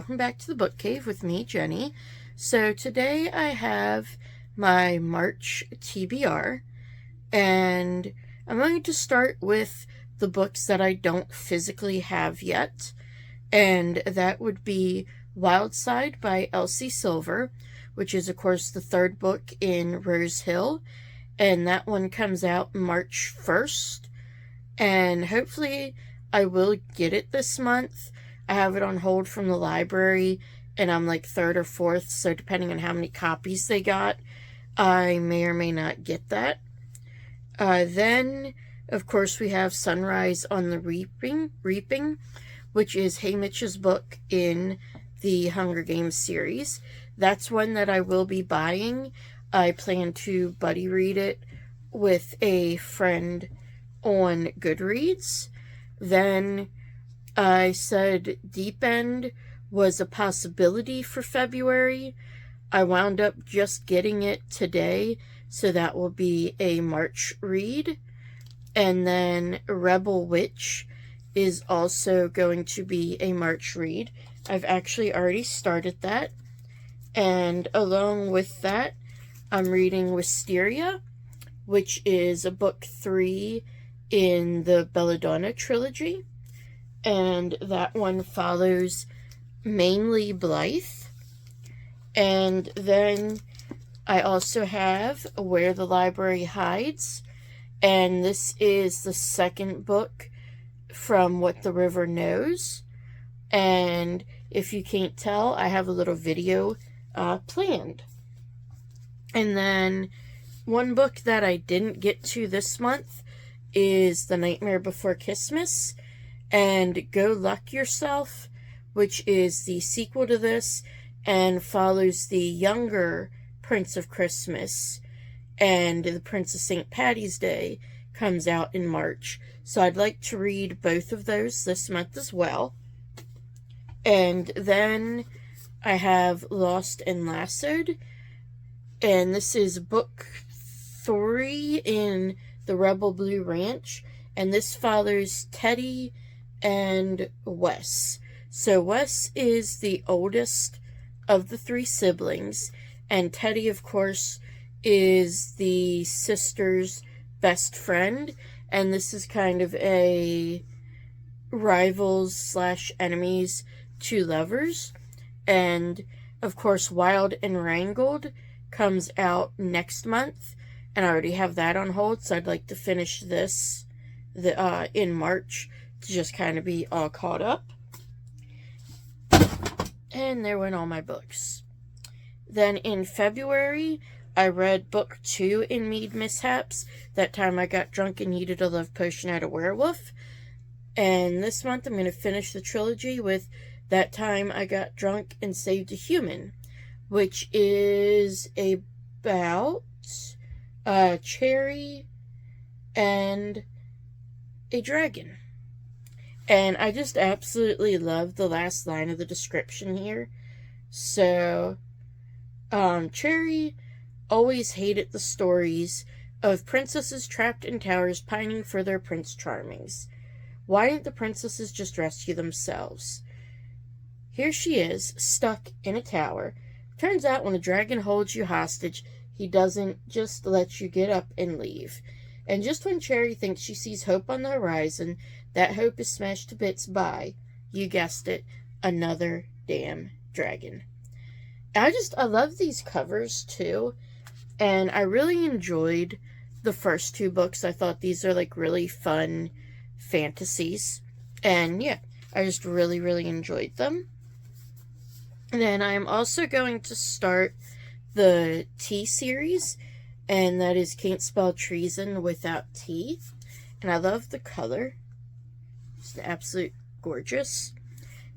welcome back to the Book Cave with me, Jenny. So today I have my March TBR, and I'm going to start with the books that I don't physically have yet, and that would be Wild Side by Elsie Silver, which is of course the third book in Rose Hill, and that one comes out March 1st, and hopefully I will get it this month. I have it on hold from the library, and I'm like third or fourth, so depending on how many copies they got, I may or may not get that. Then, of course, we have Sunrise on the Reaping, which is Haymitch's book in the Hunger Games series. That's one that I will be buying. I plan to buddy read it with a friend on Goodreads. Then I said Deep End was a possibility for February. I wound up just getting it today, so that will be a March read. And then Rebel Witch is also going to be a March read. I've actually already started that. And along with that, I'm reading Wisteria, which is a book 3 in the Belladonna trilogy. And that one follows mainly Blythe. And then I also have Where the Library Hides. And this is the second book from What the River Knows. And if you can't tell, I have a little video planned. And then one book that I didn't get to this month is The Nightmare Before Christmas and Go Luck Yourself, which is the sequel to this and follows the younger Prince of Christmas, and the Prince of St. Patty's Day comes out in March. So I'd like to read both of those this month as well. And then I have Lost and Lassoed, and this is book 3 in the Rebel Blue Ranch, and this follows Teddy and Wes. So Wes is the oldest of the 3 siblings, and Teddy, of course, is the sister's best friend, and this is kind of a rivals/enemies to lovers. And of course, Wild and Wrangled comes out next month, and I already have that on hold, so I'd like to finish this in March to just kind of be all caught up. And there went all my books. Then in February, I read book 2 in Mead Mishaps. That time I got drunk and needed a love potion at a werewolf. And this month I'm going to finish the trilogy with That Time I Got Drunk and Saved a Human, which is about a cherry and a dragon. And I just absolutely love the last line of the description here. So, Cherry always hated the stories of princesses trapped in towers pining for their Prince Charmings. Why didn't the princesses just rescue themselves? Here she is, stuck in a tower. Turns out when a dragon holds you hostage, he doesn't just let you get up and leave. And just when Cherry thinks she sees hope on the horizon, that hope is smashed to bits by, you guessed it, another damn dragon. I love these covers too, and I really enjoyed the first 2 books. I thought these are like really fun fantasies, and yeah, I just really, really enjoyed them. And then I'm also going to start the T series, and that is Can't Spell Treason Without T. And I love the color. It's absolute gorgeous.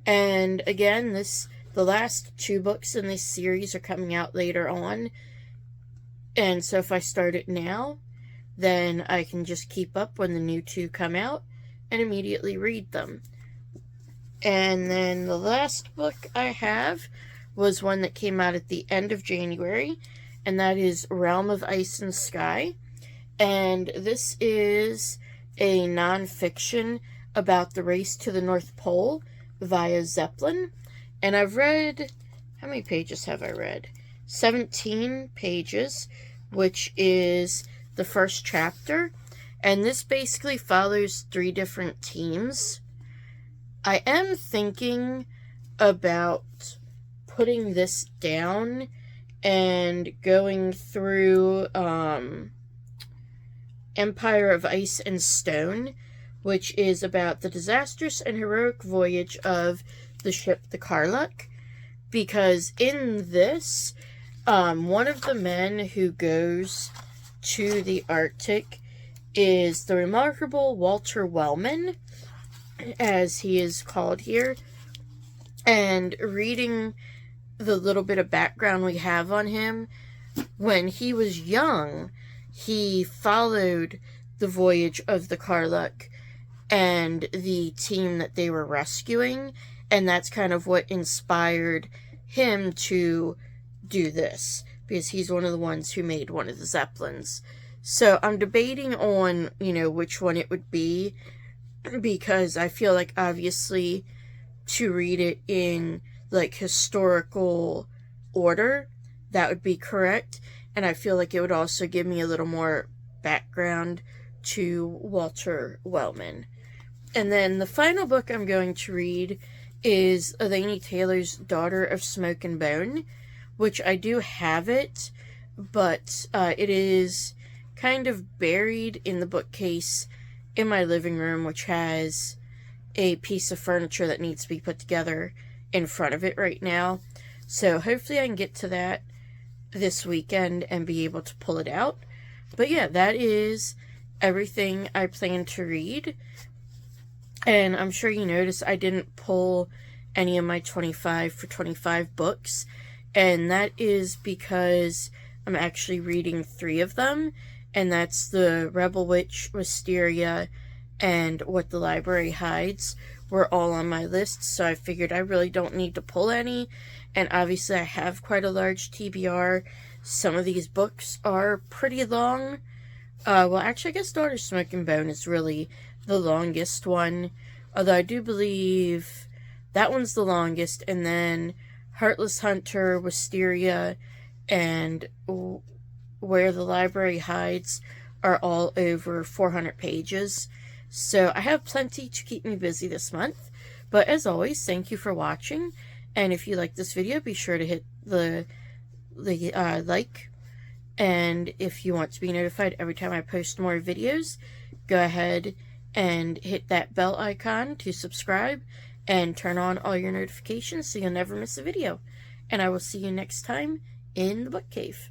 And again, the last 2 books in this series are coming out later on. And so if I start it now, then I can just keep up when the new 2 come out and immediately read them. And then the last book I have was one that came out at the end of January, and that is Realm of Ice and Sky. And this is a nonfiction about the race to the North Pole via Zeppelin. And I've read, how many pages have I read? 17 pages, which is the first chapter. And this basically follows 3 different teams. I am thinking about putting this down and going through Empire of Ice and Stone, which is about the disastrous and heroic voyage of the ship the Karluk. Because in this, one of the men who goes to the Arctic is the remarkable Walter Wellman, as he is called here. And reading the little bit of background we have on him, when he was young, he followed the voyage of the Karluk and the team that they were rescuing, and that's kind of what inspired him to do this, because he's one of the ones who made one of the Zeppelins. So I'm debating on, which one it would be, because I feel like obviously to read it in like historical order, that would be correct. And I feel like it would also give me a little more background to Walter Wellman. And then the final book I'm going to read is Laini Taylor's Daughter of Smoke and Bone, which I do have it, but it is kind of buried in the bookcase in my living room, which has a piece of furniture that needs to be put together in front of it right now. So hopefully I can get to that this weekend and be able to pull it out. But yeah, that is everything I plan to read. And I'm sure you noticed I didn't pull any of my 25 for 25 books. And that is because I'm actually reading 3 of them. And that's The Rebel Witch, Wisteria, and What the Library Hides were all on my list. So I figured I really don't need to pull any. And obviously I have quite a large TBR. Some of these books are pretty long. Well, actually, I guess Daughter of Smoke and Bone is really the longest one. Although I do believe that one's the longest. And then Heartless Hunter, Wisteria, and Where the Library Hides are all over 400 pages. So I have plenty to keep me busy this month. But as always, thank you for watching. And if you like this video, be sure to hit the like. And if you want to be notified every time I post more videos, go ahead and hit that bell icon to subscribe and turn on all your notifications so you'll never miss a video. And I will see you next time in the book cave.